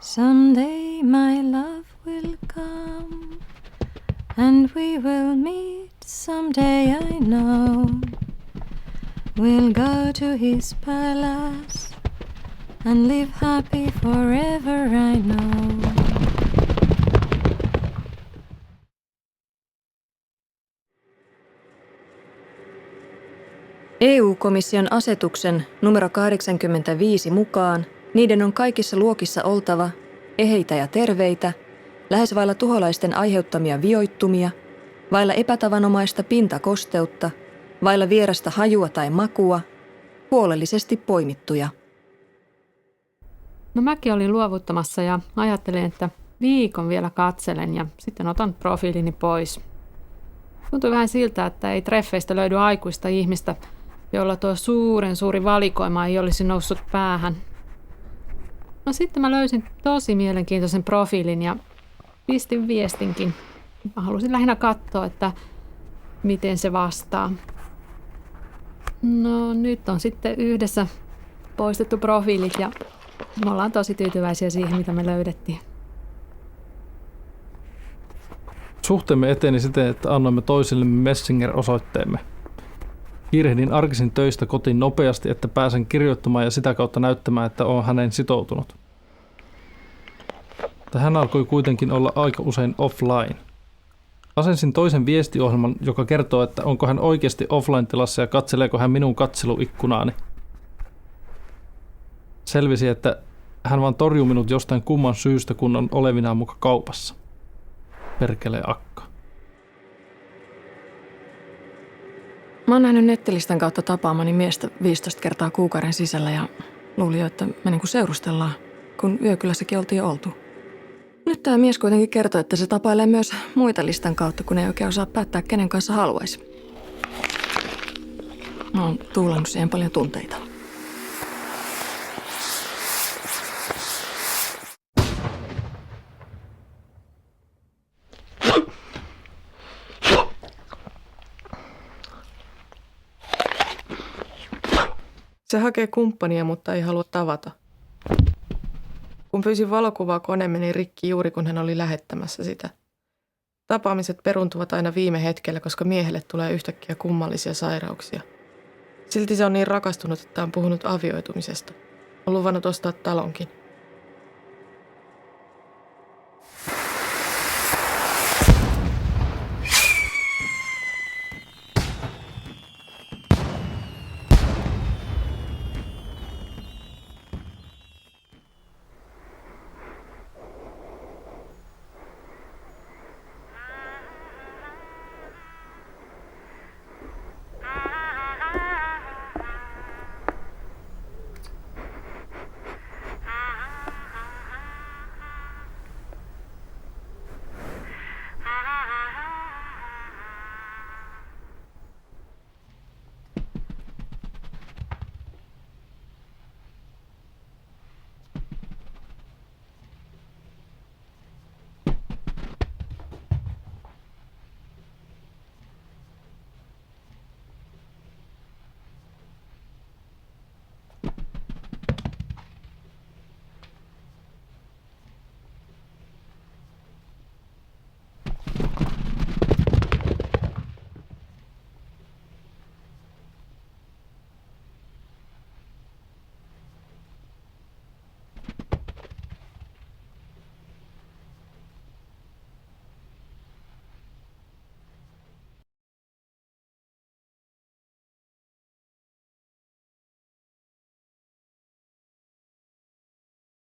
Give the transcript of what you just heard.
Someday my love will come and we will meet someday, I know. We'll go to his palace and live happy forever, I know. EU-komission asetuksen numero 85 mukaan niiden on kaikissa luokissa oltava eheitä ja terveitä, lähes vailla tuholaisten aiheuttamia vioittumia, vailla epätavanomaista pintakosteutta, vailla vierasta hajua tai makua, huolellisesti poimittuja. No mäkin olin luovuttamassa ja ajattelin, että viikon vielä katselen ja sitten otan profiilini pois. Tuntui vähän siltä, että ei treffeistä löydy aikuista ihmistä, jolla tuo suuri valikoima ei olisi noussut päähän. No sitten mä löysin tosi mielenkiintoisen profiilin ja pistin viestinkin. Mä halusin lähinnä katsoa, että miten se vastaa. No nyt on sitten yhdessä poistettu profiilit ja me ollaan tosi tyytyväisiä siihen, mitä me löydettiin. Suhteemme eteni siten, että annoimme toisillemme Messenger-osoitteemme. Kiirehdin arkisin töistä kotiin nopeasti, että pääsen kirjoittamaan ja sitä kautta näyttämään, että olen häneen sitoutunut. Mutta hän alkoi kuitenkin olla aika usein offline. Asensin toisen viestiohjelman, joka kertoo, että onko hän oikeasti offline-tilassa ja katseleeko hän minun katseluikkunaani. Selvisi, että hän vaan torjuu minut jostain kumman syystä, kun on olevinaan muka kaupassa. Perkele akka. Mä oon nähnyt nettilistan kautta tapaamani miestä 15 kertaa kuukauden sisällä ja luulin jo, että me niinku seurustellaan, kun yökylässäkin oltiin oltu. Nyt tää mies kuitenkin kertoo, että se tapailee myös muita listan kautta, kun ei oikein osaa päättää, kenen kanssa haluaisi. Mä oon tuulannut siihen paljon tunteita. Se hakee kumppania, mutta ei halua tavata. Kun pyysin valokuvaa, kone meni rikki juuri kun hän oli lähettämässä sitä. Tapaamiset peruuntuvat aina viime hetkellä, koska miehelle tulee yhtäkkiä kummallisia sairauksia. Silti se on niin rakastunut, että on puhunut avioitumisesta. On luvannut ostaa talonkin.